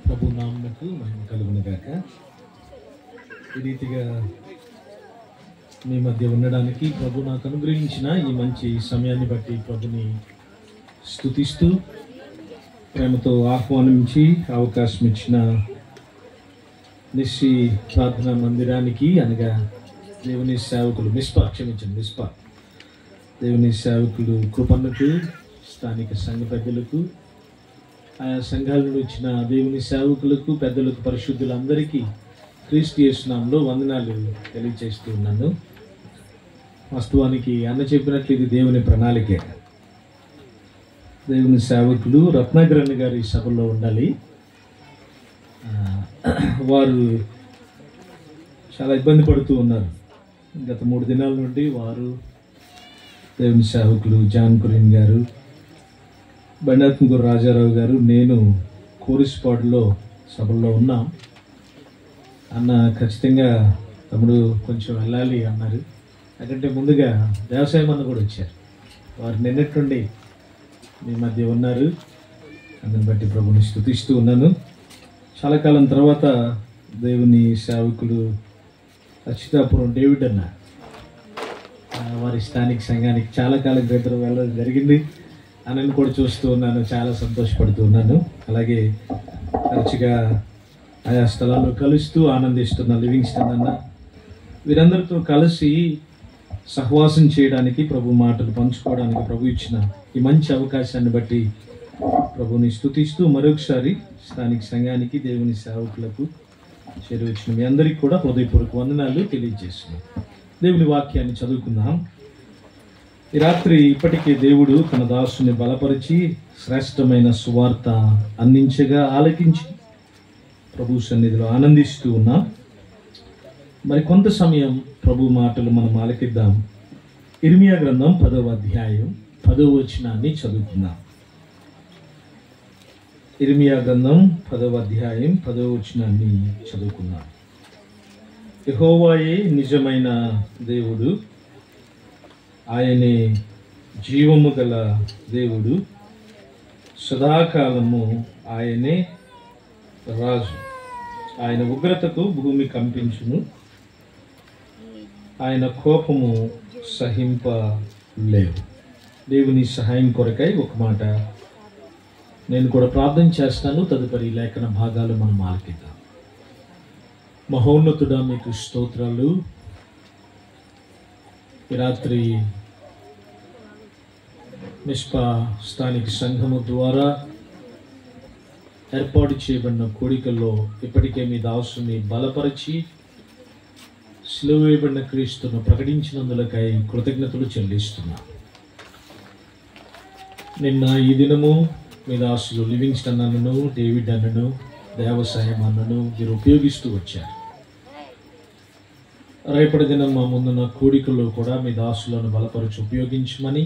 ప్రభు నామమునకు మహిమ కలుగును గాక. ఈ రీతిగా మీ మధ్య ఉండడానికి ప్రభు నాకు అనుగ్రహించిన ఈ మంచి సమయాన్ని బట్టి ప్రభుని స్తుతిస్తూ ప్రేమతో ఆహ్వానించి అవకాశం ఇచ్చిన నిశ్చి ప్రార్థనా మందిరానికి అనగా దేవుని సేవకులు మిస్పా దేవుని సేవకులు కృపన్నకు, స్థానిక సంఘ పెద్దలకు, ఆయా సంఘాలను వచ్చిన దేవుని సేవకులకు, పెద్దలకు, పరిశుద్ధులందరికీ క్రీస్తు యేసు నామములో వందనాలు తెలియజేస్తూ ఉన్నాను. వాస్తవానికి అన్న చెప్పినట్లు ఇది దేవుని ప్రణాళికే. దేవుని సేవకులు రత్నాకరణ గారి సభలో ఉండాలి. వారు చాలా ఇబ్బంది పడుతూ ఉన్నారు. గత 3 దినాల నుండి వారు, దేవుని సేవకులు జాన్ కురియన్ గారు, బండాత్మకూరు రాజారావు గారు, నేను కోరిస్పాడులో సభల్లో ఉన్నాం. అన్న ఖచ్చితంగా తమ్ముడు కొంచెం వెళ్ళాలి అన్నారు. ఎందుకంటే ముందుగా వ్యవసాయం అన్న కూడా వచ్చారు. వారు నిన్నటి నుండి మీ మధ్య ఉన్నారు. అందుని బట్టి ప్రభుని స్తుతిస్తూ ఉన్నాను. చాలా కాలం తర్వాత దేవుని సేవకులు అచ్యుతాపురం డేవిడ్ అన్న వారి స్థానిక సంఘానికి చాలా కాలం క్రితం వెళ్ళడం జరిగింది. అన్నను కూడా చూస్తూ ఉన్నాను, చాలా సంతోషపడుతూ ఉన్నాను. అలాగే తరచుగా ఆయా స్థలాల్లో కలుస్తూ ఆనందిస్తున్న లివింగ్స్టన్ అన్న, వీరందరితో కలిసి సహవాసం చేయడానికి, ప్రభు మాటలు పంచుకోవడానికి ప్రభు ఇచ్చిన ఈ మంచి అవకాశాన్ని బట్టి ప్రభుని స్తుతిస్తూ మరొకసారి స్థానిక సంఘానికి, దేవుని సేవకులకు చేరువచ్చిన మీ అందరికీ కూడా హృదయపూర్వక వందనాలు తెలియజేస్తున్నాం. దేవుని వాక్యాన్ని చదువుకుందాం. ఈ రాత్రి ఇప్పటికే దేవుడు తన దాసుని బలపరిచి శ్రేష్టమైన సువార్త అందించగా ఆలకించి ప్రభు సన్నిధిలో ఆనందిస్తూ ఉన్నాం. మరి కొంత సమయం ప్రభు మాటలు మనం ఆలకిద్దాం. ఇర్మియా గ్రంథం 10వ అధ్యాయం 10వ వచనాన్ని చదువుకుందాం. ఇర్మియా గ్రంథం 10వ అధ్యాయం 10వ వచనాన్ని చదువుకుందాం. యెహోవాయే నిజమైన దేవుడు, ఆయనే జీవము గల దేవుడు, సదాకాలము ఆయనే రాజు. ఆయన ఉగ్రతకు భూమి కంపించును, ఆయన కోపము సహింపలేవు. దేవుని సహాయం కొరకై ఒక మాట నేను కూడా ప్రార్థన చేస్తాను. తదుపరి లేఖన భాగాలు మనం ఆలకిద్దాం. మహోన్నతుడా, మీకు స్తోత్రాలు. ఈ రాత్రి మిస్పా స్థానిక సంఘము ద్వారా ఏర్పాటు చేయబడిన కోడికల్లో ఇప్పటికే మీ దాసుని బలపరిచి సిలువ వేయబడిన క్రీస్తును ప్రకటించినందులకై కృతజ్ఞతలు చెల్లిస్తున్నా. నిన్న ఈ దినము మీ దాసులు లివింగ్స్టన్ అన్నను, డేవిడ్ అన్నను, దేవసాయం అన్నను మీరు ఉపయోగిస్తూ వచ్చారు. రేపటి దినం మా ముందున్న కోడికల్లో కూడా మీ దాసులను బలపరిచి ఉపయోగించమని,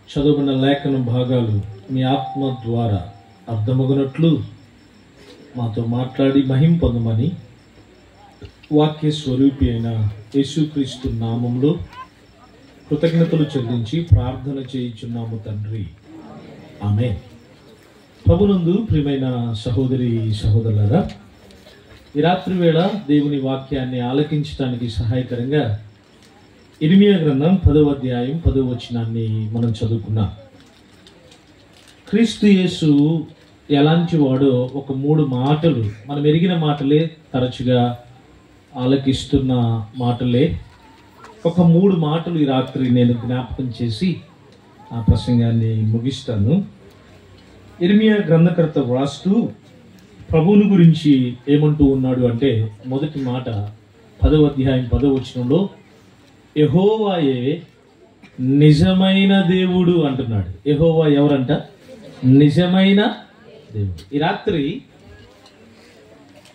చదువుకున్న లేఖన భాగాలు మీ ఆత్మ ద్వారా అర్థమగునట్లు మాతో మాట్లాడి మహిమ పొందమని వాక్య స్వరూపి అయిన యేసుక్రీస్తు నామంలో కృతజ్ఞతలు చెల్లించి ప్రార్థన చేయుచున్నాము తండ్రి, ఆమేన్. ప్రభునందు ప్రియమైన సహోదరి సహోదరులారా, ఈ రాత్రి వేళ దేవుని వాక్యాన్ని ఆలకించడానికి సహాయకరంగా ఇర్మియా గ్రంథం 10వ అధ్యాయం 10వ వచనాన్ని మనం చదువుకున్నాం. క్రీస్తు యేసు ఎలాంటి వాడో ఒక 3 మాటలు, మనం ఎరిగిన మాటలే, తరచుగా ఆలకిస్తున్న మాటలే, ఒక 3 మాటలు ఈ రాత్రి నేను జ్ఞాపకం చేసి ఆ ప్రసంగాన్ని ముగిస్తాను. ఇర్మియా గ్రంథకర్త వ్రాస్తూ ప్రభువుని గురించి ఏమంటూ ఉన్నాడు అంటే, మొదటి మాట 10వ అధ్యాయం 10వ వచనంలో యెహోవాయే నిజమైన దేవుడు అంటున్నాడు. యెహోవా ఎవరంట? నిజమైన దేవుడు. ఈ రాత్రి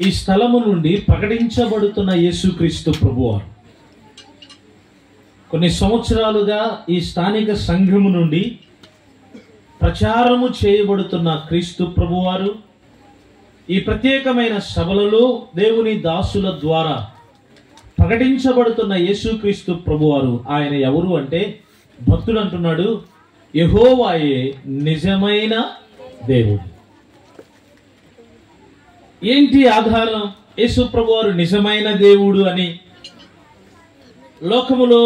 ఈ స్థలము నుండి ప్రకటించబడుతున్న యేసుక్రీస్తు ప్రభువారు, కొన్ని సంవత్సరాలుగా ఈ స్థానిక సంఘము నుండి ప్రచారము చేయబడుతున్న క్రీస్తు ప్రభువారు ఈ ప్రత్యేకమైన సభలలో దేవుని దాసుల ద్వారా ప్రకటించబడుతున్న యేసుక్రీస్తు ప్రభువారు ఆయన ఎవరు అంటే, భక్తుడు అంటున్నాడు యెహోవాయే నిజమైన దేవుడు. ఏంటి ఆధారం? యేసు ప్రభువారు నిజమైన దేవుడు అని లోకములో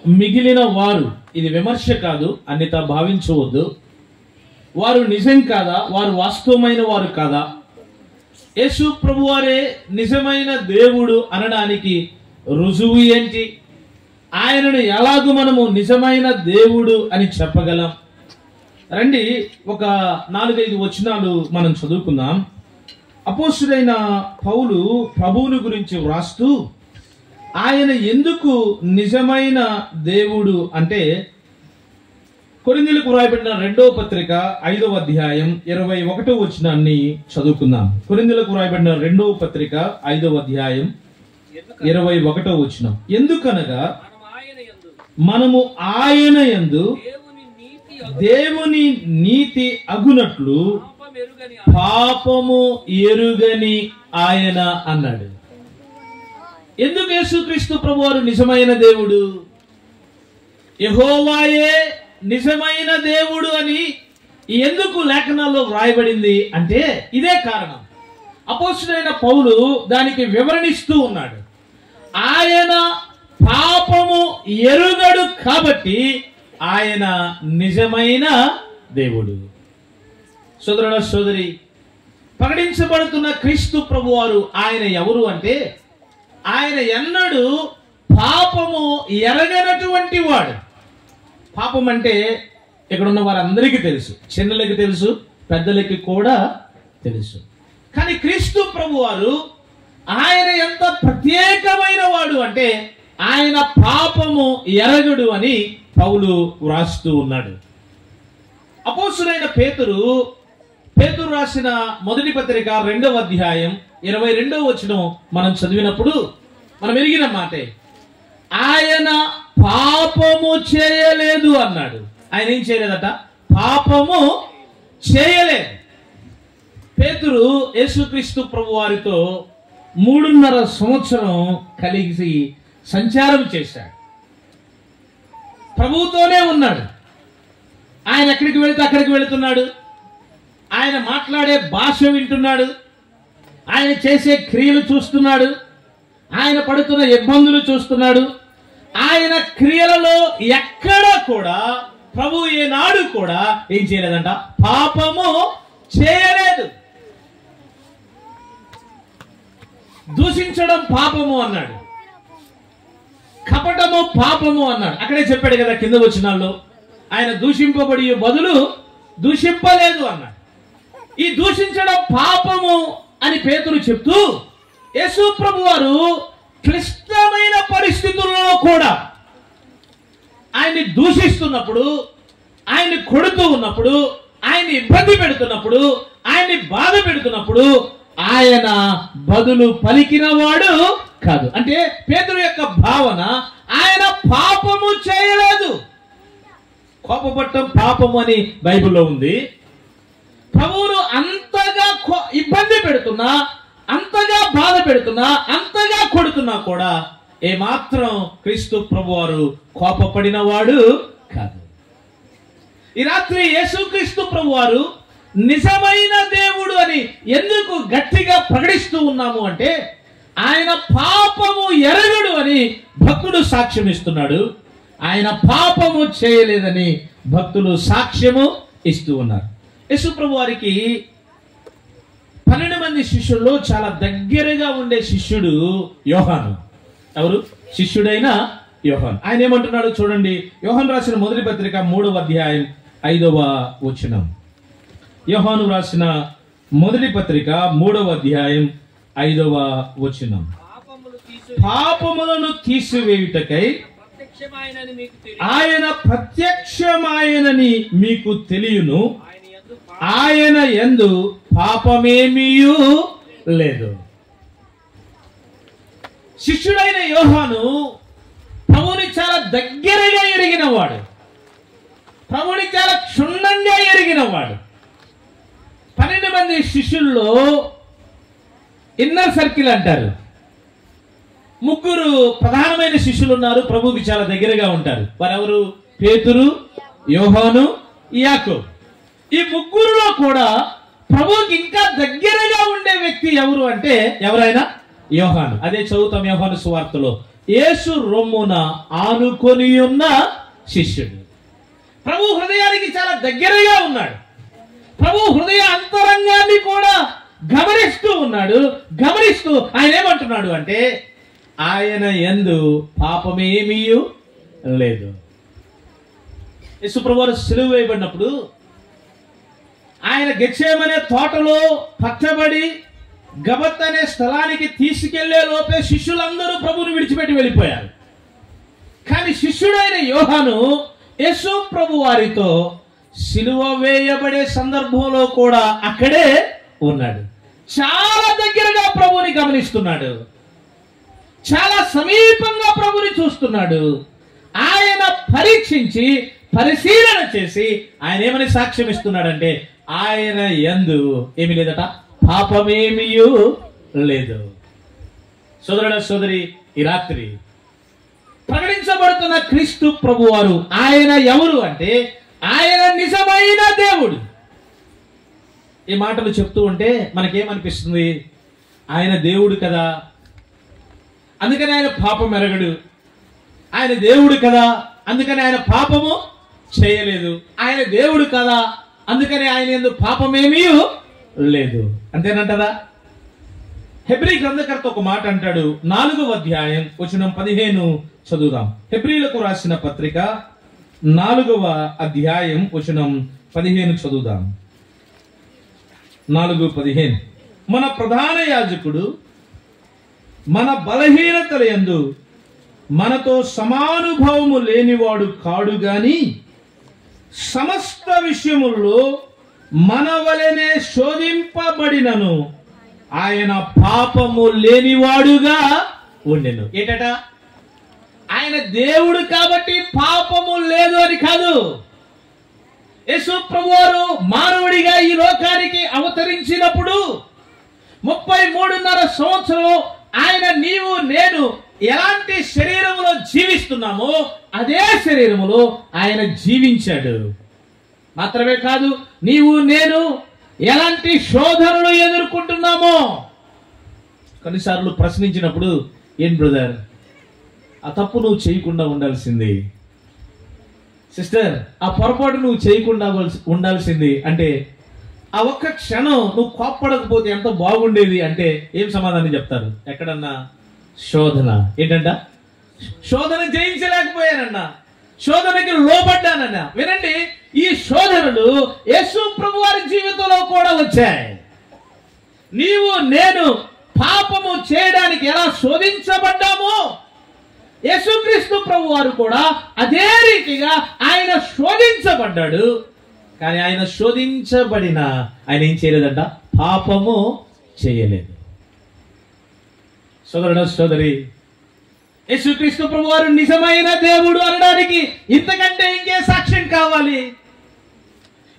మిగిలిన వారు, ఇది విమర్శ కాదు, అన్నితా భావించవద్దు, వారు నిజం కాదా? వారు వాస్తవమైన వారు కాదా? యేసు ప్రభువారే నిజమైన దేవుడు అనడానికి రుజువు ఏంటి? ఆయనను ఎలాగూ మనము నిజమైన దేవుడు అని చెప్పగలం? రండి, ఒక 4-5 వచనాలు మనం చదువుకుందాం. అపోస్తుడైన పౌలు ప్రభువుని గురించి వ్రాస్తూ ఆయన ఎందుకు నిజమైన దేవుడు అంటే, కొరింథీయులకు వ్రాయబడిన 2వ పత్రిక 5వ అధ్యాయం 21వ వచనాన్ని చదువుకుందాం. కొరింథీయులకు వ్రాయబడిన 2వ పత్రిక 5వ అధ్యాయం 21వ వచనం. ఎందుకనగా మనము ఆయన యందు దేవుని నీతి అగునట్లు పాపము ఎరుగని ఆయన అన్నాడు. ఎందుకు యేసుక్రీస్తు ప్రభువారు నిజమైన దేవుడు? యెహోవాయే నిజమైన దేవుడు అని ఎందుకు లేఖనాల్లో వ్రాయబడింది అంటే ఇదే కారణం. అపోస్తుడైన పౌలు దానికి వివరణిస్తూ ఉన్నాడు. ఆయన పాపము ఎరుగడు కాబట్టి ఆయన నిజమైన దేవుడు. సోదరుడ సోదరి, ప్రకటించబడుతున్న క్రీస్తు ప్రభువారు ఆయన ఎవరు అంటే, ఆయన ఎన్నడూ పాపము ఎరగనటువంటి వాడు. పాపం అంటే ఇక్కడ ఉన్న వారందరికీ తెలుసు, చిన్నలకి తెలుసు, పెద్దలకి కూడా తెలుసు. కానీ క్రీస్తు ప్రభువారు ఆయన ఎంత ప్రత్యేకమైన వాడు అంటే ఆయన పాపము ఎరగడు అని పౌలు వ్రాస్తూ ఉన్నాడు. అపోస్తుడైన పేతురు రాసిన మొదటి పత్రిక 2వ అధ్యాయం 22వ వచనం మనం చదివినప్పుడు మనం ఎరిగిన మాటే, ఆయన పాపము చేయలేదు అన్నాడు. ఆయన ఏం చేయలేదట? పాపము చేయలేదు. పేతురు యేసుక్రీస్తు ప్రభువారితో 3.5 సంవత్సరం కలిసి సంచారం చేశాడు. ప్రభువుతోనే ఉన్నాడు. ఆయన ఎక్కడికి వెళితే అక్కడికి వెళుతున్నాడు. ఆయన మాట్లాడే భాష వింటున్నాడు. ఆయన చేసే క్రియలు చూస్తున్నాడు. ఆయన పడుతున్న ఇబ్బందులు చూస్తున్నాడు. ఆయన క్రియలలో ఎక్కడ కూడా ప్రభు ఏనాడు కూడా ఏం చేయలేదంట? పాపము చేయలేదు. దూషించడం పాపము అన్నాడు, కపటము పాపము అన్నాడు. అక్కడే చెప్పాడు కదా కింద వచనాల్లో, ఆయన దూషింపబడి బదులు దూషింపలేదు అన్నాడు. ఈ దూషించడం పాపము అని పేతురు చెప్తూ, యేసు ప్రభువారు క్లిష్టమైన పరిస్థితుల్లో కూడా ఆయన్ని దూషిస్తున్నప్పుడు, ఆయన్ని కొడుతూ ఉన్నప్పుడు, ఆయన్ని ఇబ్బంది పెడుతున్నప్పుడు, ఆయన్ని బాధ పెడుతున్నప్పుడు ఆయన బదులు పలికిన వాడు కాదు. అంటే పేతురు యొక్క భావన, ఆయన పాపము చేయలేదు. కోపపట్టం పాపము అని బైబిల్లో ఉంది. ప్రభువును అంతగా ఇబ్బంది పెడుతున్నా, అంతగా బాధ పెడుతున్నా, అంతగా కొడుతున్నా కూడా ఏమాత్రం క్రీస్తు ప్రభువారు కోపపడిన వాడు కాదు. ఈ రాత్రి యేసుక్రీస్తు ప్రభువారు నిజమైన దేవుడు అని ఎందుకు గట్టిగా ప్రకటిస్తూ ఉన్నాము అంటే, ఆయన పాపము ఎరగడు అని భక్తుడు సాక్ష్యం ఇస్తున్నాడు. ఆయన పాపము చేయలేదని భక్తులు సాక్ష్యము ఇస్తూ ఉన్నారు. యేసు ప్రభు వారికి 12 మంది శిష్యుల్లో చాలా దగ్గరగా ఉండే శిష్యుడు యోహాను. ఎవరు? శిష్యుడైన యోహాను. ఆయన ఏమంటున్నాడు చూడండి. యోహాను రాసిన మొదటి పత్రిక 3వ అధ్యాయం 5వ వచనం. యోహాను రాసిన మొదటి పత్రిక 3వ అధ్యాయం 5వ వచనం. పాపములను తీసివేయుటకై ఆయన ప్రత్యక్షమాయనని మీకు తెలియను, ఆయన యందు పాపమేమీయూ లేదు. శిష్యుడైన యోహాను ప్రభువుని చాలా దగ్గరగా ఎరిగిన వాడు, ప్రభువుని చాలా క్షుణ్ణంగా ఎరిగిన వాడు. 12 మంది శిష్యుల్లో ఇన్నర్ సర్కిల్ అంటారు. 3 ప్రధానమైన శిష్యులు ఉన్నారు, ప్రభువుకి చాలా దగ్గరగా ఉంటారు. వారెవరు? పేతురు, యోహాను, యాకోబు. ఈ 3లో కూడా ప్రభువుకి ఇంకా దగ్గరగా ఉండే వ్యక్తి ఎవరు అంటే ఎవరైనా యోహాను. అదే చదువుతాం యోహాను సువార్తలో. యేసు రొమ్మున ఆనుకొని ఉన్న శిష్యుడు. ప్రభు హృదయానికి చాలా దగ్గరగా ఉన్నాడు. ప్రభు హృదయ అంతరంగాన్ని కూడా గమనిస్తూ ఉన్నాడు. గమనిస్తూ ఆయన ఏమంటున్నాడు అంటే ఆయన యందు పాపమేమీ లేదు. యేసు ప్రభువు సిలువ వేయబడినప్పుడు ఆయన గెత్సేమనే తోటలో పట్టబడి గబత్ అనే స్థలానికి తీసుకెళ్లే లోపే శిష్యులందరూ ప్రభువుని విడిచిపెట్టి వెళ్ళిపోయారు. కానీ శిష్యుడైన యోహాను యేసు ప్రభు వారితో సిలువ వేయబడే సందర్భంలో కూడా అక్కడే ఉన్నాడు. చాలా దగ్గరగా ప్రభువుని గమనిస్తున్నాడు. చాలా సమీపంగా ప్రభువుని చూస్తున్నాడు. ఆయన పరీక్షించి పరిశీలన చేసి ఆయన ఏమని సాక్ష్యం ఇస్తున్నాడంటే ఆయన యందు ఏమీ లేదట, పాపమేమీ లేదు. సోదరుడ సోదరి, ఈ రాత్రి ప్రకటించబడుతున్న క్రీస్తు ప్రభువారు ఆయన ఎవరు అంటే ఆయన నిజమైన దేవుడు. ఈ మాటలు చెప్తూ ఉంటే మనకేమనిపిస్తుంది? ఆయన దేవుడు కదా, అందుకని ఆయన పాపం ఎరగడు. ఆయన దేవుడు కదా, అందుకని ఆయన పాపము చేయలేదు. ఆయన దేవుడు కదా, అందుకని ఆయన యందు పాపమేమీ లేదు. అంతేనంటారా? హెబ్రీ గ్రంథకర్త ఒక మాట అంటాడు. 4వ అధ్యాయం వచనం 15 చదువుదాం. హెబ్రీలకు రాసిన పత్రిక 4వ అధ్యాయం వచనం 15 చదువుదాం. 4:15 మన ప్రధాన యాజకుడు మన బలహీనతల యందు మనతో సమానుభవము లేనివాడు కాడు గాని సమస్త విషయములలో మన వలెనే శోధింపబడినను ఆయన పాపము లేనివాడుగా ఉండెను. ఏంటట? ఆయన దేవుడు కాబట్టి పాపము లేదు అని కాదు. యేసు ప్రభువారు మానవుడిగా ఈ లోకానికి అవతరించినప్పుడు 33.5 సంవత్సరం ఆయన నీవు నేను ఎలాంటి శరీరములో జీవిస్తున్నామో అదే శరీరములో ఆయన జీవించాడు. మాత్రమే కాదు, నీవు నేను ఎలాంటి శోధనలు ఎదుర్కొంటున్నామో కొన్నిసార్లు ప్రశ్నించినప్పుడు, ఏం బ్రదర్ ఆ తప్పు నువ్వు చేయకుండా ఉండాల్సింది, సిస్టర్ ఆ పొరపాటు నువ్వు చేయకుండా ఉండాల్సింది అంటే ఆ ఒక్క క్షణం నువ్వు కోప్పడకపోతే ఎంత బాగుండేది అంటే ఏం సమాధానం చెప్తారు? ఎక్కడన్నా శోధన. ఏంటంట? శోధన జయించలేకపోయానన్నా, శోధనకి లోబడ్డానన్నా. వినండి, ఈ శోధనలు యేసు ప్రభు వారి జీవితంలో కూడా వచ్చాయి. నీవు నేను పాపము చేయడానికి ఎలా శోధించబడ్డామో యేసుక్రీస్తు ప్రభు వారు కూడా అదే రీతిగా ఆయన శోధించబడ్డాడు. కానీ ఆయన శోధించబడిన ఆయన ఏం చేయలేదంట? పాపము చేయలేదు. సోదరుడు సోదరి, యేసుక్రీస్తు ప్రభు వారు నిజమైన దేవుడు అనడానికి ఇంతకంటే ఇంకే సాక్ష్యం కావాలి?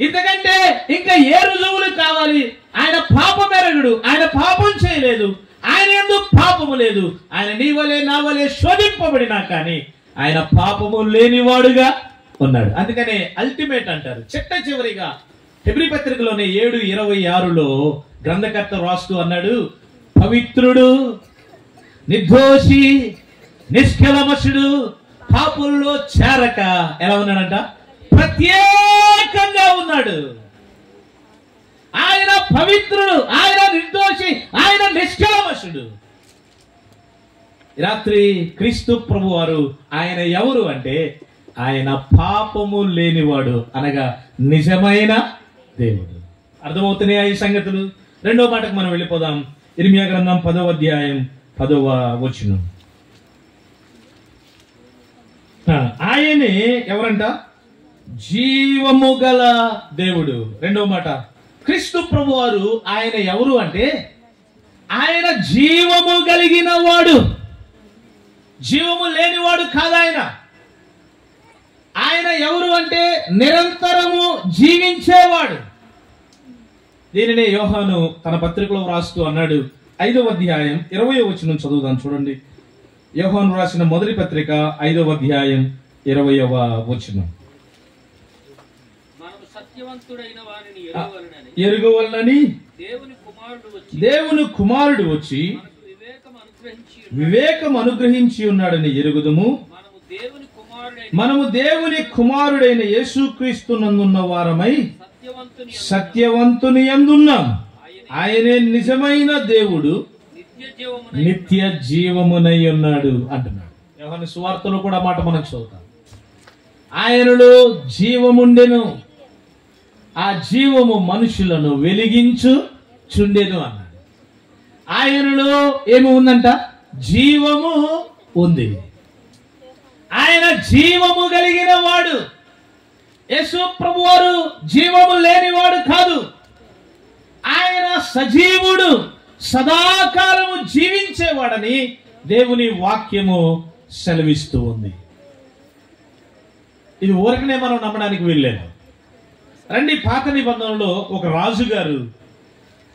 ఇంతకంటే ఇంకా ఏ రుజువులు కావాలి? ఆయన పాపం ఎరగడు, ఆయన పాపం చేయలేదు, ఆయన యందు పాపము లేదు. ఆయన నీ వలె నా వలె శోధింపబడినా కానీ ఆయన పాపము లేనివాడుగా ఉన్నాడు. అందుకనే అల్టిమేట్ అంటారు. చిట్ట చివరిగా హెబ్రీ పత్రికలోనే 7:26లో గ్రంథకర్త రాస్తూ అన్నాడు, పవిత్రుడు, నిర్దోషి, నిష్కలమషుడు, పాపుల్లో చేరక ఎలా ఉన్నాడంట? ప్రత్యేకంగా ఉన్నాడు. ఆయన పవిత్రుడు, ఆయన నిర్దోషి, ఆయన నిష్కలమషుడు. రాత్రి క్రీస్తు ప్రభు వారు ఆయన ఎవరు అంటే ఆయన పాపము లేనివాడు, అనగా నిజమైన దేవుడు. అర్థమవుతున్నాయా ఈ సంగతులు? రెండో మాటకు మనం వెళ్ళిపోదాం. ఇర్మియా గ్రంథం 10వ అధ్యాయం 10వ వచనం. ఆయనే ఎవరంట? జీవము గల దేవుడు. రెండో మాట, క్రీస్తు ప్రభు వారు ఆయన ఎవరు అంటే ఆయన జీవము కలిగిన వాడు, జీవము లేనివాడు కాదు. ఆయన ఎవరు అంటే నిరంతరము జీవించేవాడు. దీనినే యోహాను తన పత్రికలో రాస్తూ అన్నాడు. 5వ అధ్యాయం 20వ వచనం చదువుదాం. చూడండి, యోహాను రాసిన మొదటి పత్రిక 5వ అధ్యాయం 20వ వచనం. ఎరుగవలనని దేవుని కుమారుడు వచ్చి వివేకం అనుగ్రహించి ఉన్నాడని ఎరుగుదుము. మనము దేవుని కుమారుడైన యేసుక్రీస్తునందున్న వారమై సత్యవంతుని యందున్నాం. ఆయనే నిజమైన దేవుడు, నిత్య జీవమునై ఉన్నాడు అంటున్నాడు. యోహాను సువార్తలో కూడా మాట మనకు చదువుతాం. ఆయనలో జీవముండెను, ఆ జీవము మనుషులను వెలిగించుచుండెను అన్నాడు. ఆయనలో ఏమి ఉందంట? జీవము ఉంది. ఆయన జీవము కలిగిన వాడు. యేసు ప్రభువారు జీవము లేనివాడు కాదు. ఆయన సజీవుడు, సదాకాలము జీవించేవాడని దేవుని వాక్యము సెలవిస్తూ ఉంది. ఇది ఊరకనే మనం నమ్మడానికి వెళ్ళలేదు. రండి, పాత నిబంధనలో ఒక రాజుగారు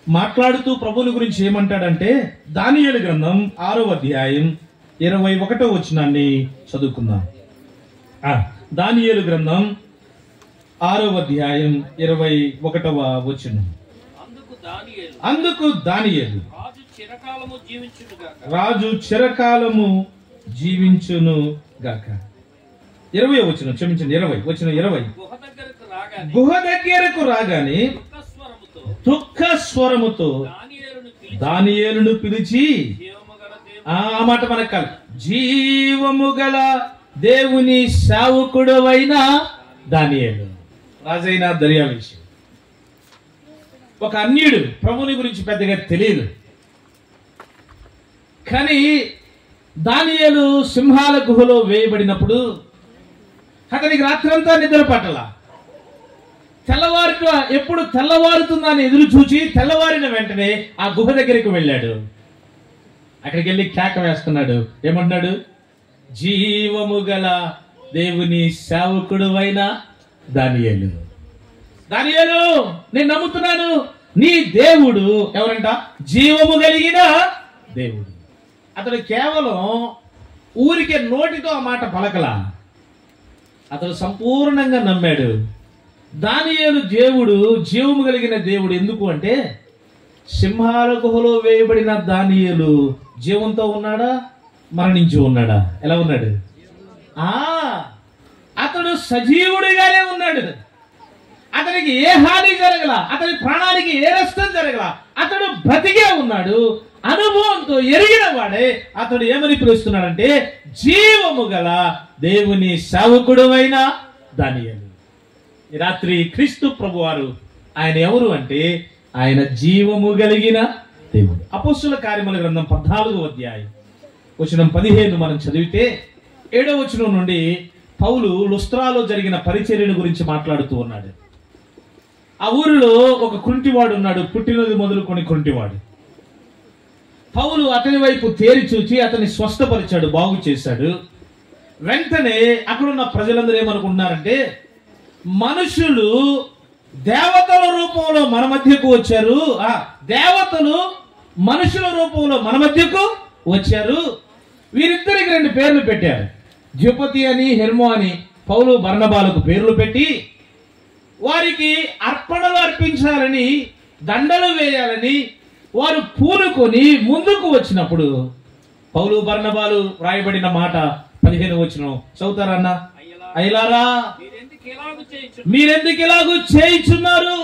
మాట్లాడుతూ ప్రభువుని గురించి ఏమంటాడంటే, దానియేలు గ్రంథం 6వ అధ్యాయం 21వ వచనాన్ని చదువుకుందాం. దానియేలు గ్రంథం 6వ అధ్యాయం 21వ వచనం. అందుకు దానియేలు రాజు చిరకాలము జీవించును గాక. 20వ వచనం, క్షమించండి, 20 గుహ దగ్గరకు రాగానే దుఃఖ స్వరముతో దానియేలును పిలిచి, ఆ మాట మనకు కాదు, జీవము గల దేవుని సేవకుడవైన దానియేలు. రాజైన దర్యావేషి ఒక అన్యుడు, ప్రభుని గురించి పెద్దగా తెలియదు. కానీ దానియేలు సింహాల గుహలో వేయబడినప్పుడు అతనికి రాత్రంతా నిద్ర పట్టల. ఎప్పుడు తెల్లవారుతుందని ఎదురు చూచి తెల్లవారిన వెంటనే ఆ గుహ దగ్గరికి వెళ్ళాడు. అక్కడికి వెళ్ళి కేక వేస్తున్నాడు. ఏమంటున్నాడు? జీవము గల దేవుని సేవకుడు అయిన దానియేలు, దానియేలు, నేను నమ్ముతున్నాను, నీ దేవుడు ఎవరంట? జీవము కలిగిన దేవుడు. అతడు కేవలం ఊరికే నోటితో ఆ మాట పలకలా, అతడు సంపూర్ణంగా నమ్మాడు. దానియేలు దేవుడు జీవము కలిగిన దేవుడు. ఎందుకు అంటే సింహాల గుహలో వేయబడిన దానియేలు జీవంతో ఉన్నాడా, మరణించి ఉన్నాడా? ఎలా ఉన్నాడు? అతడు సజీవుడిగానే ఉన్నాడు. అతనికి ఏ హాని జరగల, అతని ప్రాణానికి ఏ నష్టం జరగల, అతడు బ్రతికే ఉన్నాడు. అనుభవంతో ఎరిగిన వాడే అతడు ఏమని పిలుస్తున్నాడంటే జీవము గల దేవుని సేవకుడు అయిన దానియేలు. ఈ రాత్రి క్రీస్తు ప్రభువారు ఆయన ఎవరు అంటే ఆయన జీవము కలిగిన దేవుడు. అపోస్తుల కార్యముల గ్రంథం 14వ అధ్యాయం వచనం 15 మనం చదివితే 7వ వచనం నుండి పౌలు లుస్త్రాలో జరిగిన పరిచర్యను గురించి మాట్లాడుతూ ఉన్నాడు. ఆ ఊరిలో ఒక కుంటివాడు ఉన్నాడు, పుట్టినది మొదలుకొని కుంటివాడు. పౌలు అతని వైపు తేరి చూచి అతన్ని స్వస్థపరిచాడు, బాగు చేశాడు. వెంటనే అక్కడున్న ప్రజలందరూ ఏమనుకుంటున్నారంటే మనుషులు దేవతల రూపంలో మన మధ్యకు వచ్చారు, దేవతలు మనుషుల రూపంలో మన మధ్యకు వచ్చారు. వీరిద్దరికి 2 పేర్లు పెట్టారు, ద్యుపతి అని హెర్మో అని. పౌలు బర్నబాలకు పేర్లు పెట్టి వారికి అర్పణలు అర్పించాలని, దండలు వేయాలని వారు పూనుకొని ముందుకు వచ్చినప్పుడు పౌలు బర్నబాలు రాయబడిన మాట 15వ వచనం చదువుతారా అన్న? అయ్యలారా, మీరెందుకు ఇలాగూ చేయుచున్నారు?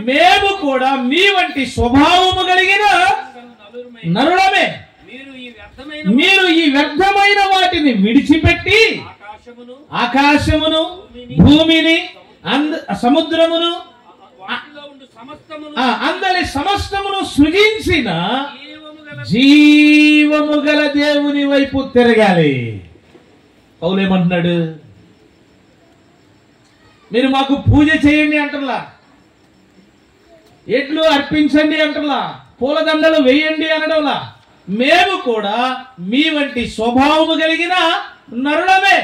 మేము కూడా మీ వంటి స్వభావము కలిగిన నరులమే. మీరు ఈ వ్యర్థమైన వాటిని విడిచిపెట్టి ఆకాశమును, భూమిని, సముద్రమును, అందరి సమస్తమును సృజించిన జీవము గల దేవుని వైపు తిరగాలి. పౌలు ఏమంటున్నాడు? మీరు మాకు పూజ చేయండి అంటలా, ఎడ్లు అర్పించండి అంటలా, పూలదండలు వేయండి అనడంలా. మేము కూడా మీ వంటి స్వభావము కలిగిన నరులమే.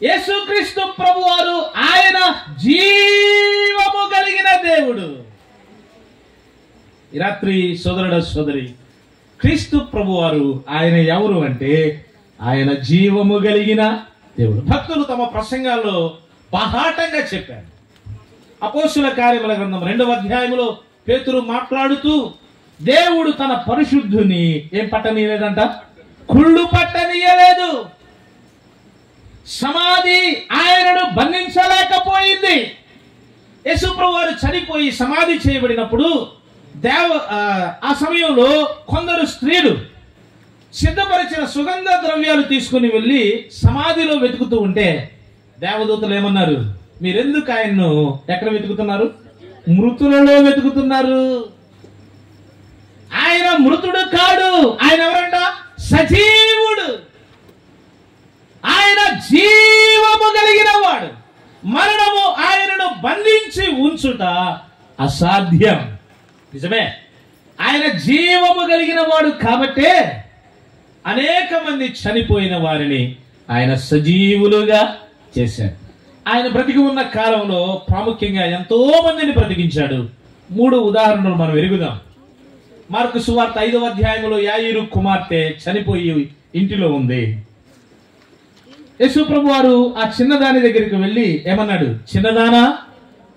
యేసుక్రీస్తు ప్రభువారు ఆయన జీవము కలిగిన దేవుడు. ఈ రాత్రి సోదరుడ సోదరి, క్రీస్తు ప్రభువారు ఆయన ఎవరు అంటే ఆయన జీవము కలిగిన దేవుడు. భక్తులు తమ ప్రసంగాల్లో బాహాటంగా చెప్పారు. అపోస్తుల కార్యముల గ్రంథం 2వ అధ్యాయంలో పేతురు మాట్లాడుతూ దేవుడు తన పరిశుద్ధుని ఏం పట్టనీయలేదంట, కుళ్ళు పట్టనీయలేదు. సమాధి ఆయనను బంధించలేకపోయింది. యేసుప్రభువు వారు చనిపోయి సమాధి చేయబడినప్పుడు ఆ సమయంలో కొందరు స్త్రీలు సిద్ధపరిచిన సుగంధ ద్రవ్యాలు తీసుకుని వెళ్ళి సమాధిలో వెతుకుతూ ఉంటే దేవదూతలు ఏమన్నారు, మీరెందుకు ఆయన్ను ఎక్కడ వెతుకుతున్నారు? మృతులలో వెతుకుతున్నారు. ఆయన మృతుడు కాడు, ఆయన ఎవరంట? సజీవుడు. ఆయన జీవము కలిగిన వాడు. మరణము ఆయనను బంధించి ఉంచుట అసాధ్యం. నిజమే, ఆయన జీవము కలిగిన వాడు కాబట్టే అనేక మంది చనిపోయిన వారిని ఆయన సజీవులుగా చేశాడు. ఆయన బ్రతికి ఉన్న కాలంలో ప్రాముఖ్యంగా ఎంతో మందిని బ్రతికించాడు. 3 ఉదాహరణలు మనం ఎరుగుదాం. మార్కు సువార్త 5వ అధ్యాయంలో యాయిరు కుమార్తె చనిపోయి ఇంటిలో ఉంది. యేసు ప్రభు వారు ఆ చిన్నదాని దగ్గరికి వెళ్ళి ఏమన్నాడు? చిన్నదానా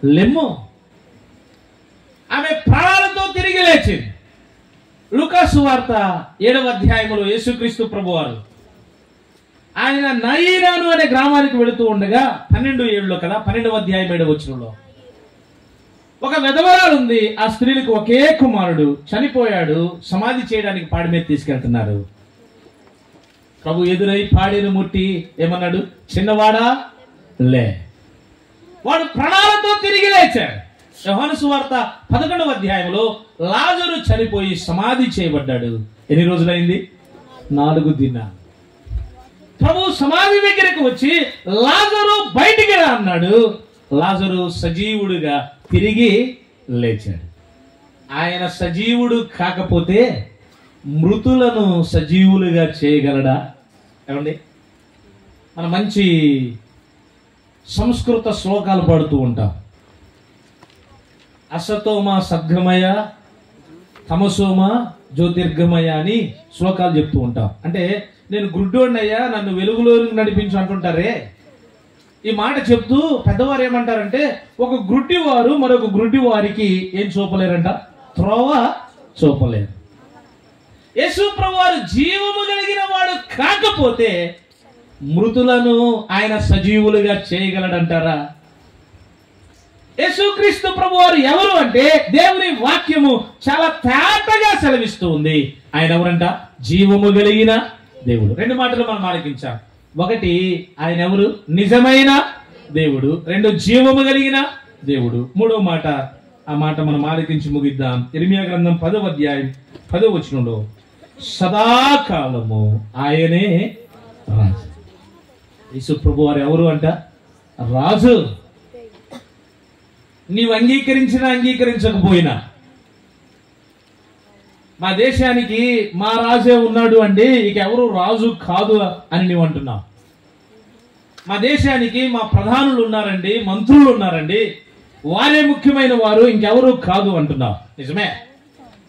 లెమ్ము. ఆమె ప్రాణాలతో తిరిగి లేచింది. లూకా సువార్త 7వ అధ్యాయంలో యేసుక్రీస్తు ప్రభు వారు ఆయన నయీనాను అనే గ్రామానికి వెళుతూ ఉండగా 12:7 కదా, 12వ అధ్యాయం 7వ వచనంలో ఒక విధవరాలు ఉంది. ఆ స్త్రీలకు ఒకే కుమారుడు చనిపోయాడు. సమాధి చేయడానికి పాడి మీద తీసుకెళ్తున్నారు. ప్రభు ఎదురై పాడిని ముట్టి ఏమన్నాడు? చిన్నవాడా లే. వాడు ప్రాణాలతో తిరిగి లేచాడు. యోహాను సువార్త 11వ అధ్యాయంలో లాజరు చనిపోయి సమాధి చేయబడ్డాడు. ఎన్ని రోజులైంది? 4 దినాలు. ప్రభు సమాధి దగ్గరికి వచ్చి లాజరు బయటికి రా అన్నాడు. లాజరు సజీవుడుగా తిరిగి లేచాడు. ఆయన సజీవుడు కాకపోతే మృతులను సజీవులుగా చేయగలడా? ఏమండి, మనం మంచి సంస్కృత శ్లోకాలు పాడుతూ ఉంటాం. అసతోమ సద్గమయ, తమసోమ జ్యోతిర్గమయ అని శ్లోకాలు చెప్తూ ఉంటాం. అంటే నేను గుడ్డోడినయ్యా, నన్ను వెలుగులోకి నడిపించు అంటుంటారే. ఈ మాట చెప్తూ పెద్దవారు ఏమంటారంటే, ఒక గుడ్డి వారు మరొక గుడ్డి వారికి ఏం చూపలేరంట? త్రోవ చూపలేరు. యేసు ప్రభు వారు జీవము కలిగిన వాడు కాకపోతే మృతులను ఆయన సజీవులుగా చేయగలడంటారా? యేసుక్రీస్తు ప్రభు వారు ఎవరు అంటే దేవుని వాక్యము చాలా తేటగా సెలవిస్తూ ఉంది. ఆయన ఎవరంట? జీవము కలిగిన దేవుడు. 2 మాటలు మనం ఆలకించాం. 1, ఆయన ఎవరు? నిజమైన దేవుడు. 2, జీవము కలిగిన దేవుడు. 3వ మాట, ఆ మాట మనం ఆలకించి ముగిద్దాం. ఇర్మియా గ్రంథం 10వ అధ్యాయం 10వ వచనంలో సదాకాలము ఆయనే రాజు. యేసు ప్రభు వారు ఎవరు అంట? రాజు. నీవు అంగీకరించినా అంగీకరించకపోయినా మా దేశానికి మా రాజే ఉన్నాడు అంటే ఇక ఎవరు రాజు కాదు అని నీవు అంటున్నావు. మా దేశానికి మా ప్రధానులు ఉన్నారండి, మంత్రులు ఉన్నారండి, వారే ముఖ్యమైన వారు, ఇంకెవరు కాదు అంటున్నావు. నిజమే.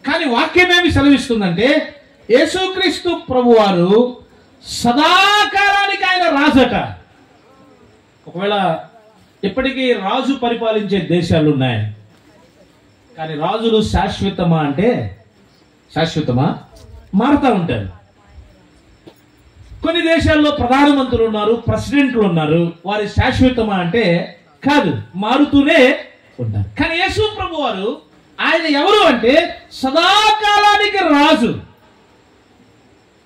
కానీ వాక్యం ఏమి సెలవిస్తుందంటే యేసుక్రీస్తు ప్రభువారు సదాకాలానికి ఆయన రాజట. ఒకవేళ ఇప్పటికీ రాజు పరిపాలించే దేశాలు ఉన్నాయి, కానీ రాజులు శాశ్వతమా అంటే శాశ్వతమా? మారుతూ ఉంటారు. కొన్ని దేశాల్లో ప్రధానమంత్రులు ఉన్నారు, ప్రెసిడెంట్లు ఉన్నారు, వారి శాశ్వతమా అంటే కాదు, మారుతూనే ఉంటారు. కానీ యేసు ప్రభు వారు ఆయన ఎవరు అంటే సదాకాలానికి రాజు.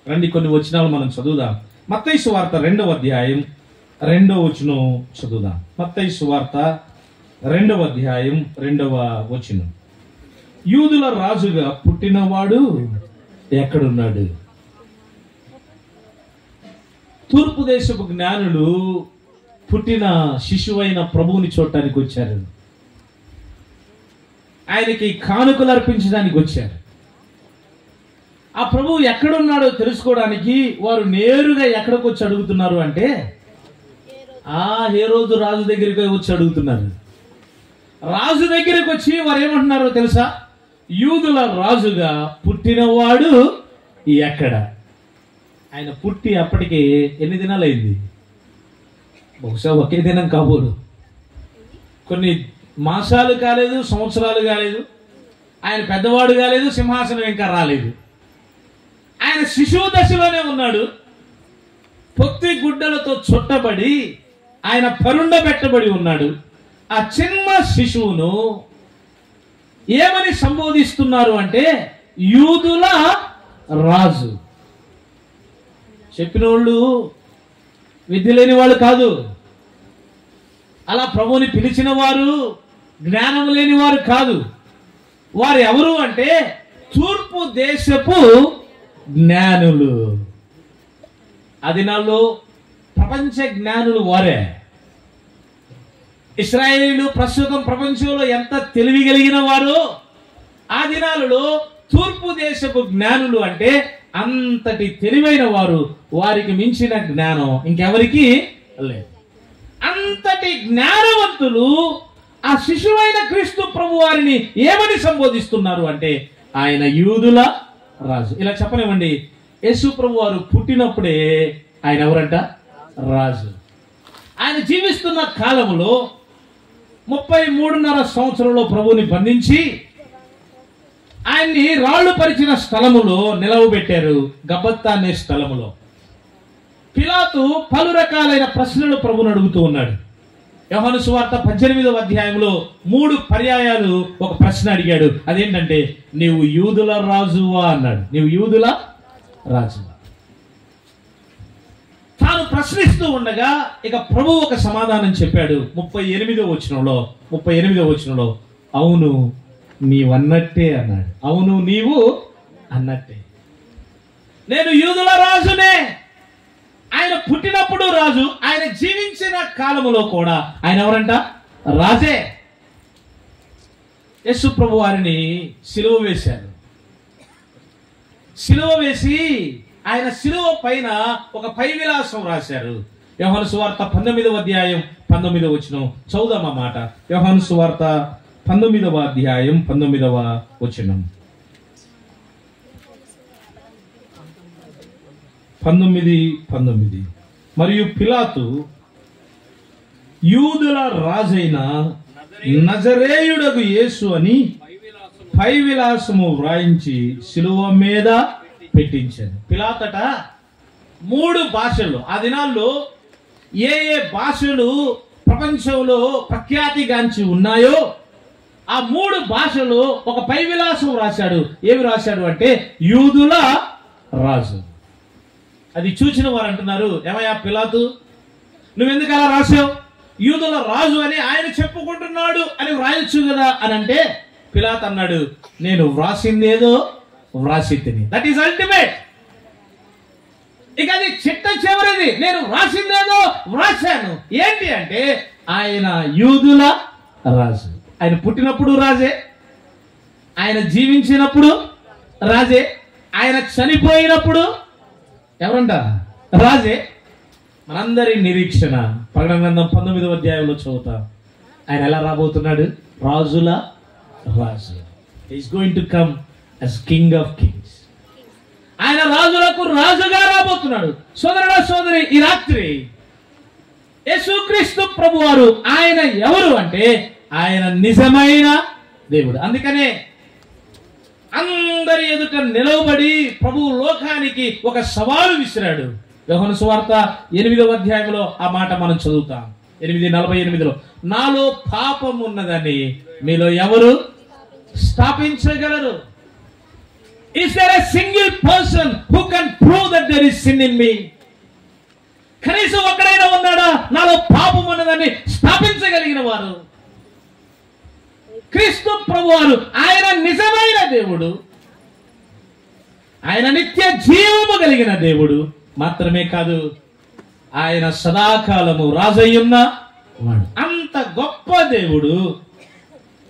రండి కొన్ని వచనాలు మనం చదువుదాం. మత్తయి సువార్త 2వ అధ్యాయం 2వ వచనం చదువుదాం. మత్తయి సువార్త 2వ అధ్యాయం 2వ వచనం. యూదుల రాజుగా పుట్టినవాడు ఎక్కడున్నాడు? తూర్పు దేశపు జ్ఞానులు పుట్టిన శిశువైన ప్రభువుని చూడటానికి వచ్చారు. ఆయనకి కానుకలు అర్పించడానికి వచ్చారు. ఆ ప్రభువు ఎక్కడున్నాడో తెలుసుకోవడానికి వారు నేరుగా ఎక్కడికి వచ్చి అడుగుతున్నారు అంటే హేరోదు రాజు దగ్గరికి వచ్చి అడుగుతున్నారు. రాజు దగ్గరికి వచ్చి వారు ఏమంటున్నారో తెలుసా? యూదుల రాజుగా పుట్టినవాడు ఎక్కడ? ఆయన పుట్టి అప్పటికి ఎన్ని దినాలు అయింది? బహుశా ఒకే దినం కాబోలు, కొన్ని మాసాలు కాలేదు, సంవత్సరాలు కాలేదు, ఆయన పెద్దవాడు కాలేదు, సింహాసనం ఇంకా రాలేదు. ఆయన శిశువు దశలోనే ఉన్నాడు. పొత్తి గుడ్డలతో చుట్టబడి ఆయన పరుండబెట్టబడి ఉన్నాడు. ఆ చిన్న శిశువును ఏమని సంబోధిస్తున్నారు అంటే యూదుల రాజు. చెప్పిన వాళ్ళు విద్య లేని వాళ్ళు కాదు. అలా ప్రభువుని పిలిచిన వారు జ్ఞానం లేని వారు కాదు. వారు ఎవరు అంటే తూర్పు దేశపు జ్ఞానులు. ఆ దినాల్లో ప్రపంచ జ్ఞానులు వారే. ఇశ్రాయేలీయులు ప్రస్తుతం ప్రపంచంలో ఎంత తెలివి కలిగిన వారు, ఆ దినాలలో తూర్పు దేశపు జ్ఞానులు అంటే అంతటి తెలివైన వారు. వారికి మించిన జ్ఞానం ఇంకెవరికి లేదు. అంతటి జ్ఞానవంతులు ఆ శిశువైన క్రీస్తు ప్రభు వారిని ఏమని సంబోధిస్తున్నారు అంటే ఆయన యూదుల రాజు. ఇలా చెప్పనివ్వండి, యేసు ప్రభు వారు పుట్టినప్పుడే ఆయన ఎవరంట? రాజు. ఆయన జీవిస్తున్న కాలంలో 33.5 సంవత్సరంలో ప్రభువుని బంధించి ఆయన్ని రాళ్లు పరిచిన స్థలములో నిలవబెట్టారు, గబ్బత్తా అనే స్థలములో. పిలాతు పలు రకాలైన ప్రశ్నలు ప్రభువుని అడుగుతూ ఉన్నాడు. యోహాను సువార్త 18వ అధ్యాయంలో 3 పర్యాయాలు ఒక ప్రశ్న అడిగాడు. అదేంటంటే నీవు యూదుల రాజువా అన్నాడు. నీవు యూదుల రాజువా. తాను ప్రశ్నిస్తూ ఉండగా ఇక ప్రభు ఒక సమాధానం చెప్పాడు. 38వ వచనంలో అవును నీవన్నట్టే అన్నాడు. అవును నీవు అన్నట్టే, నేను యూదుల రాజునే. ఆయన పుట్టినప్పుడు రాజు, ఆయన జీవించిన కాలములో కూడా ఆయన ఎవరంట? రాజే. యేసు ప్రభు వారిని సిలువ వేశారు. సిలువ వేసి ఆయన సిలువ పైన ఒక పై విలాసం రాశారు. యోహాను సువార్త 19వ అధ్యాయం 19వ వచనం చదువుదాం ఆ మాట. యోహాను సువార్త 19వ అధ్యాయం 19వ వచనం. 19:19 మరియు పిలాతు యూదుల రాజైన నజరేయుడగు యేసు అని పై విలాసము వ్రాయించి శిలువ మీద పెట్టించాడు. పిలాతట 3 భాషలు, ఆ దినాల్లో ఏ భాషలు ప్రపంచంలో ప్రఖ్యాతిగాంచి ఉన్నాయో ఆ 3 భాషలు ఒక పై విలాసం రాశాడు. ఏమి రాశాడు అంటే యూదుల రాజు. అది చూసిన వారు అంటున్నారు, ఏమయ్యా పిలాతు, నువ్వెందుకు అలా రాశావు? యూదుల రాజు అని ఆయన చెప్పుకుంటున్నాడు అని వ్రాయొచ్చు కదా అని అంటే పిలాతు అన్నాడు, నేను వ్రాసిందేదో వ్రాసి తిని. That is ultimate. ఇక అది చిట్ట చివరిది. నేను వ్రాసిందేదో వ్రాసాను. ఏంటి అంటే ఆయన యూదుల రాజు. ఆయన పుట్టినప్పుడు రాజే, ఆయన జీవించినప్పుడు రాజే, ఆయన చనిపోయినప్పుడు ఎవరంట? రాజే. మనందరి నిరీక్షణ ప్రకటన గ్రంథం 19వ అధ్యాయంలో చదువుతాం. ఆయన ఎలా రాబోతున్నాడు? రాజుల రాజు. Is going to come as king of kings. ఆయన రాజులకు రాజుగా రాబోతున్నాడు. సోదరుడా సోదరి, ఈ రాత్రి యేసుక్రీస్తు ప్రభువారు ఆయన ఎవరు అంటే ఆయన నిజమైన దేవుడు. అందుకనే అందరి ఎదుట నిలవబడి ప్రభు లోకానికి ఒక సవాలు విసిరాడు. యోహాను సువార్త 8వ అధ్యాయంలో ఆ మాట మనం చదువుతాం. 8:48లో నాలో పాపం ఉన్నదని మీలో ఎవరు స్థాపించగలరు? Is there a single person who can prove that there is sin in me? కనీసం ఒక్కడైనా ఉన్నాడా నాలో పాపం ఉన్నదని స్థాపించగలిగిన వారు? క్రీస్తు ప్రభువారు ఆయన నిజమైన దేవుడు, ఆయన నిత్య జీవము కలిగిన దేవుడు మాత్రమే కాదు, ఆయన సదాకాలము రాజయ్యున్న వాడు. అంత గొప్ప దేవుడు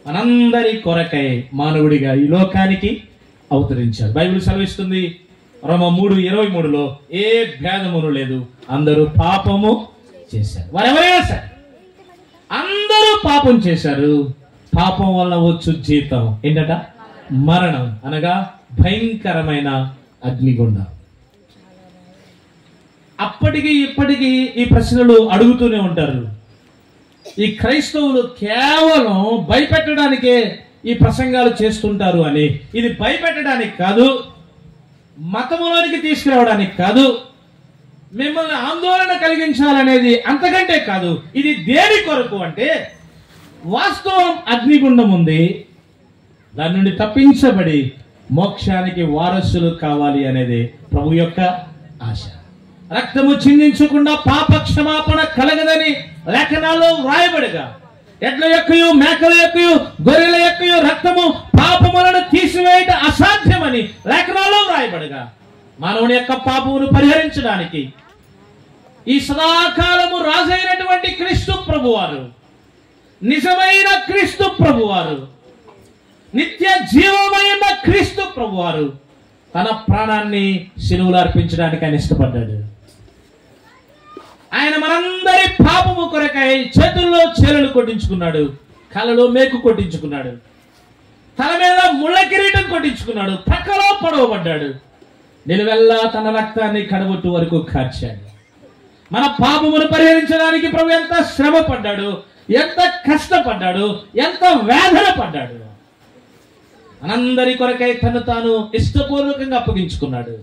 మనందరి కొరకై మానవుడిగా ఈ లోకానికి అవతరించాడు. బైబిల్ సెలవిస్తుంది రోమ 3:23లో ఏ భేదమును లేదు, అందరూ పాపము చేశారు. వారెవరైనా సరే అందరూ పాపం చేశారు. పాపం వల్ల వచ్చు జీతం ఏంటట? మరణం, అనగా భయంకరమైన అగ్నిగుండం. అప్పటికి ఇప్పటికీ ఈ ప్రశ్నలు అడుగుతూనే ఉంటారు. ఈ క్రైస్తవులు కేవలం భయపెట్టడానికే ఈ ప్రసంగాలు చేస్తుంటారు అని. ఇది భయపెట్టడానికి కాదు, మతములోనికి తీసుకురావడానికి కాదు, మిమ్మల్ని ఆందోళన కలిగించాలనేది అంతకంటే కాదు. ఇది దేని కొరకు అంటే, వాస్తవం అగ్నిగుండం ఉంది, దాని నుండి తప్పించబడి మోక్షానికి వారసులు కావాలి అనేది ప్రభు యొక్క ఆశ. రక్తము చిందించకుండా పాప క్షమాపణ కలగదని లేఖనాల్లో వ్రాయబడిగా, ఎడ్ల యొక్కయు మేకల యొక్కయు గొర్రెల యొక్కయు రక్తము పాపములను తీసివేయట అసాధ్యమని లేఖనాల్లో వ్రాయబడిగా, మానవుని యొక్క పాపమును పరిహరించడానికి ఈ సదాకాలము రాజైనటువంటి క్రీస్తు ప్రభువారు, నిజమైన క్రీస్తు ప్రభువారు, నిత్య జీవమైన క్రీస్తు ప్రభువారు తన ప్రాణాన్ని శిలువలో అర్పించడానికి ఆయన ఇష్టపడ్డాడు. ఆయన మనందరి పాపము కొరకై చేతుల్లో చేతులు కొట్టించుకున్నాడు, కళ్ళలో మేకు కొట్టించుకున్నాడు, తల మీద ముళ్ళ కిరీటం కొట్టించుకున్నాడు, ప్రక్కలో పొడవబడ్డాడు, నిలువెల్లా తన రక్తాన్ని కడగొట్టు వరకు కార్చాడు. మన పాపమును పరిహరించడానికి ప్రభు ఎంత శ్రమ పడ్డాడు, ఎంత కష్టపడ్డాడు, ఎంత వేదన పడ్డాడు. మనందరి కొరకై తను తాను ఇష్టపూర్వకంగా అప్పగించుకున్నాడు.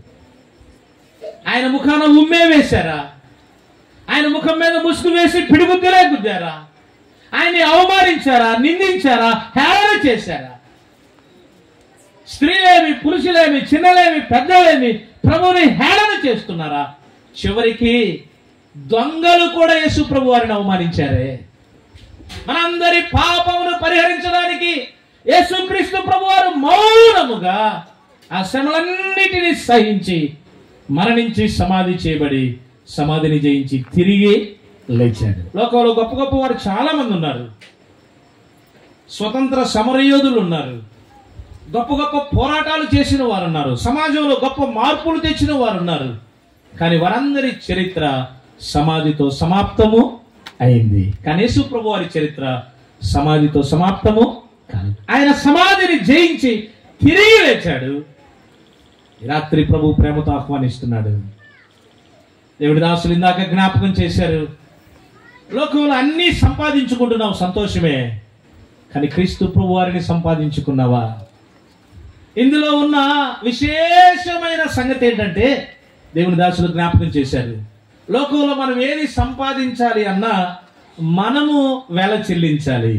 ఆయన ముఖాన ఉమ్మే వేశారా? ఆయన ముఖం మీద ముసుగు వేసి పిడిగుద్దులే గుద్దారా? ఆయన్ని అవమానించారా? నిందించారా? హేళన చేశారా? స్త్రీలేమి, పురుషులేమి, చిన్నలేమి, పెద్దలేమి ప్రభువుని హేళన చేస్తున్నారా? చివరికి దొంగలు కూడా యేసు ప్రభు వారిని అవమానించారే. మనందరి పాపమును పరిహరించడానికి యేసుక్రీస్తు ప్రభువారు మౌనముగా ఆ శ్రమలన్నిటినీ సహించి మరణించి సమాధి చేయబడి సమాధిని జయించి తిరిగి లేచాడు. లోకంలో గొప్ప గొప్ప వారు చాలా మంది ఉన్నారు. స్వతంత్ర సమరయోధులు ఉన్నారు, గొప్ప గొప్ప పోరాటాలు చేసిన వారు ఉన్నారు, సమాజంలో గొప్ప మార్పులు తెచ్చిన వారు ఉన్నారు. కానీ వారందరి చరిత్ర సమాధితో సమాప్తము అయింది. కానీ యేసు ప్రభు వారి చరిత్ర సమాధితో సమాప్తము కాదు. ఆయన సమాధిని జయించి తిరిగి లేచాడు. ఈ రాత్రి ప్రభు ప్రేమతో ఆహ్వానిస్తున్నాడు. దేవుడి దాసులు ఇందాక జ్ఞాపకం చేశారు, లోకంలో అన్నీ సంపాదించుకుంటున్నావు, సంతోషమే, కానీ క్రీస్తు ప్రభు వారిని సంపాదించుకున్నావా? ఇందులో ఉన్న విశేషమైన సంగతి ఏంటంటే, దేవుని దాసులు జ్ఞాపకం చేశారు, లోకంలో మనం ఏది సంపాదించాలి అన్నా మనము వెల చెల్లించాలి,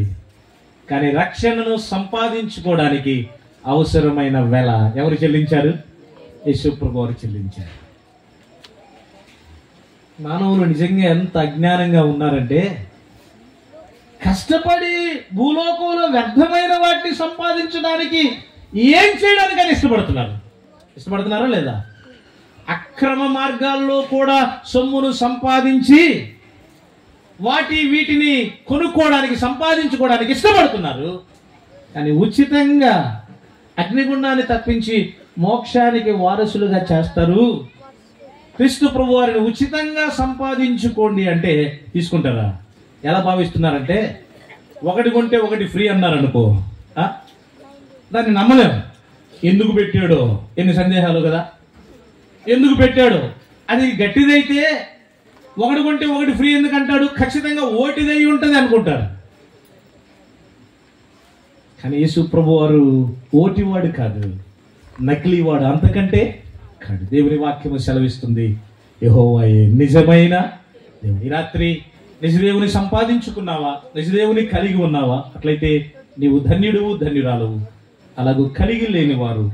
కానీ రక్షణను సంపాదించుకోవడానికి అవసరమైన వెల ఎవరు చెల్లించారు? యేసు ప్రభు వారు చెల్లించారు. మానవులు నిజంగా ఎంత అజ్ఞానంగా ఉన్నారంటే, కష్టపడి భూలోకంలో వ్యర్థమైన వాటిని సంపాదించడానికి ఏం చేయడానికని ఇష్టపడుతున్నారా లేదా? అక్రమ మార్గాల్లో కూడా సొమ్మును సంపాదించి వీటిని కొనుక్కోవడానికి, సంపాదించుకోవడానికి ఇష్టపడుతున్నారు. కానీ ఉచితంగా అగ్నిగుండాన్ని తప్పించి మోక్షానికి వారసులుగా చేస్తారు. క్రీస్తు ప్రభు వారిని ఉచితంగా సంపాదించుకోండి అంటే తీసుకుంటారా? ఎలా భావిస్తున్నారంటే, ఒకటి కొంటే ఒకటి ఫ్రీ అన్నారనుకో, దాన్ని నమ్మలేము. ఎందుకు పెట్టాడో ఎన్ని సందేహాలు కదా. ఎందుకు పెట్టాడో, అది గట్టిదైతే ఒకటి కొంటే ఒకటి ఫ్రీ ఎందుకు అంటాడు? ఖచ్చితంగా ఓటిదై ఉంటుంది అనుకుంటారు. కానీ యేసు ప్రభు వారు ఓటివాడు కాదు, నకిలీవాడు అంతకంటే కాదు. దేవుని వాక్యము సెలవిస్తుంది, యెహోవాయే నిజమైన దేవుడు. ఈ రాత్రి నిజదేవుని సంపాదించుకున్నావా? నిజదేవుని కలిగి ఉన్నావా? అట్లయితే నీవు ధన్యుడువు, ధన్యురాలువు. అలాగూ కలిగి లేని వారు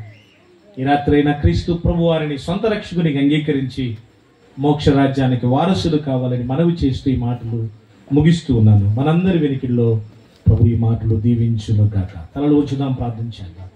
ఈ రాత్రైనా క్రీస్తు ప్రభు వారిని సొంత రక్షకునికి అంగీకరించి మోక్ష రాజ్యానికి వారసులు కావాలని మనవి చేస్తూ ఈ మాటలు ముగిస్తూ ఉన్నాను. మనందరి వెనుకల్లో ప్రభు ఈ మాటలు దీవించును గాక. తలలు ఉంచుదాం, ప్రార్థన చేద్దాం.